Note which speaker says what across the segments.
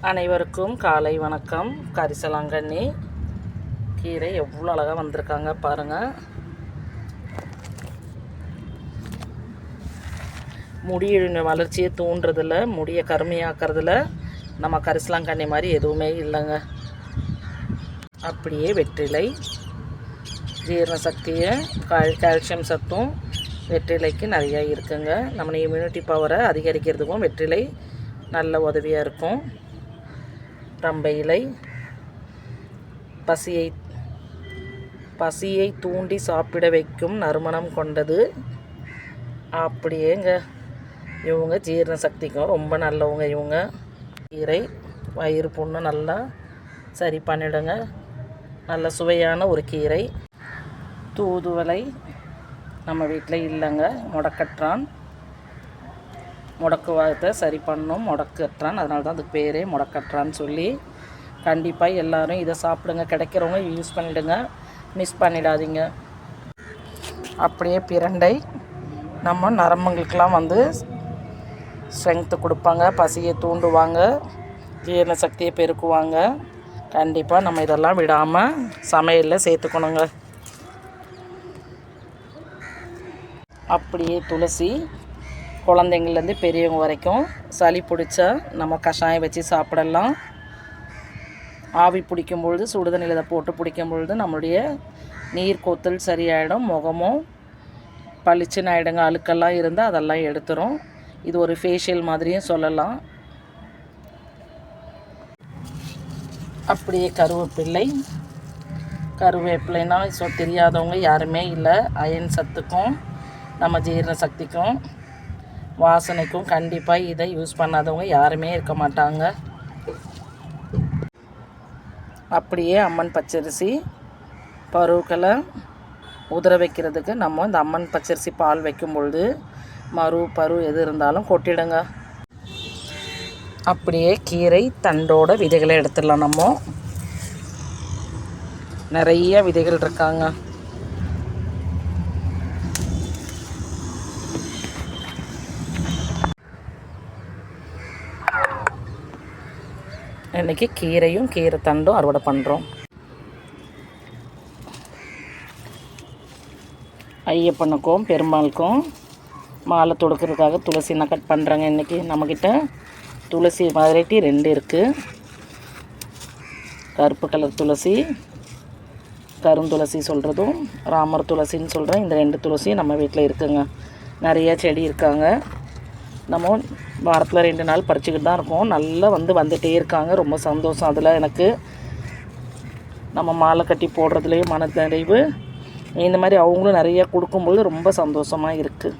Speaker 1: அனைவருக்கும் காலை வணக்கம். கரிசலாங்கண்ணி கீரை எவ்வளோ அழகாக வந்திருக்காங்க பாருங்கள். முடிய வளர்ச்சியை தூண்டுறதில், முடியை கருமையாக்குறதுல நம்ம கரிசலாங்கண்ணி மாதிரி எதுவுமே இல்லைங்க. அப்படியே வெற்றிலை ஜீரண சக்தியை கால்சியம் சத்தும் வெற்றிலைக்கு நிறையா இருக்குங்க. நம்ம இம்யூனிட்டி பவரை அதிகரிக்கிறதுக்கும் வெற்றிலை நல்ல உதவியாக இருக்கும். ரம்பை இலை பசியை தூண்டி சாப்பிட வைக்கும் நறுமணம் கொண்டது. அப்படியேங்க இவங்க ஜீரண சக்திக்கும் ரொம்ப நல்லவங்க. இவங்க கீரை வயிறு புண்ணு நல்லா சரி பண்ணிடுங்க. நல்ல சுவையான ஒரு கீரை. தூதுவளை நம்ம வீட்டில் இல்லைங்க. முடக்கற்றான், முடக்குவாதத்தை சரி பண்ணணும். முடக்கற்றான், அதனால தான் அதுக்கு பேரே முடக்கற்றான்னு சொல்லி. கண்டிப்பாக எல்லோரும் இதை சாப்பிடுங்க. கிடைக்கிறவங்க யூஸ் பண்ணிவிடுங்க, மிஸ் பண்ணிடாதீங்க. அப்படியே பிரண்டை நம்ம நரம்புகளுக்கெலாம் ஸ்ட்ரென்த்து கொடுப்பாங்க, பசியை தூண்டுவாங்க, ஜீரண சக்தியை பெருக்குவாங்க. கண்டிப்பாக நம்ம இதெல்லாம் விடாமல் சமையலில் சேர்த்துக்கணுங்க. அப்படியே துளசி குழந்தைங்கள்லேருந்து பெரியவங்க வரைக்கும் சளி பிடிச்சா நம்ம கஷாயம் வச்சு சாப்பிடலாம். ஆவி பிடிக்கும் பொழுது சுடுதண்ணியில் இதை போட்டு பிடிக்கும் பொழுது நம்மளுடைய நீர் கோத்தல் சரியாயிடும். முகமும் பளிச்சுன்னு ஆகிடுங்க. அழுக்கெல்லாம் இருந்தால் அதெல்லாம் எடுத்துரும். இது ஒரு ஃபேஷியல் மாதிரியும் சொல்லலாம். அப்படியே கருவேப்பிலைனா தெரியாதவங்க யாருமே இல்லை. அயன் சத்துக்கும் நம்ம ஜீரண சக்திக்கும் வாசனைக்கும் கண்டிப்பாக இதை யூஸ் பண்ணாதவங்க யாருமே இருக்க மாட்டாங்க. அப்படியே அம்மன் பச்சரிசி பருக்களை உதற வைக்கிறதுக்கு நம்ம இந்த அம்மன் பச்சரிசி பால் வைக்கும் பொழுது பரு எது இருந்தாலும் கொட்டிடுங்க. அப்படியே கீரை தண்டோட விதைகளை எடுத்துடலாம். நம்ம நிறைய விதைகள் இருக்காங்க. இன்றைக்கி கீரையும் கீரை தண்டும் அறுவடை பண்ணுறோம். ஐயப்பனுக்கும் பெருமாளுக்கும் மாலை தொடுக்கிறதுக்காக துளசி நான் கட் பண்ணுறேங்க. இன்றைக்கி நம்மக்கிட்ட துளசி வெரைட்டி 2 இருக்குது. கருப்பு கலர் துளசி, கருந்துளசி சொல்கிறதும் ராமர் துளசின்னு சொல்கிறேன். இந்த 2 துளசியும் நம்ம வீட்டில் இருக்குங்க. நிறைய செடி இருக்காங்க. நம்ம வாரத்தில் 2 நாள் பறிச்சுக்கிட்டு தான் இருக்கோம். நல்லா வந்துகிட்டே இருக்காங்க. ரொம்ப சந்தோஷம். அதில் எனக்கு நம்ம மாலை கட்டி போடுறதுலேயும் மனநிறைவு. இந்த மாதிரி அவங்களும் நிறையா கொடுக்கும்பொழுது ரொம்ப சந்தோஷமாக இருக்குது.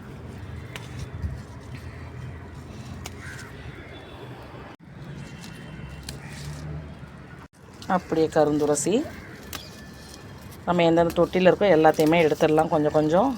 Speaker 1: அப்படியே கருந்துளசி நம்ம எந்தெந்த தொட்டியில் இருக்கோ எல்லாத்தையுமே எடுத்துடலாம் கொஞ்சம் கொஞ்சம்.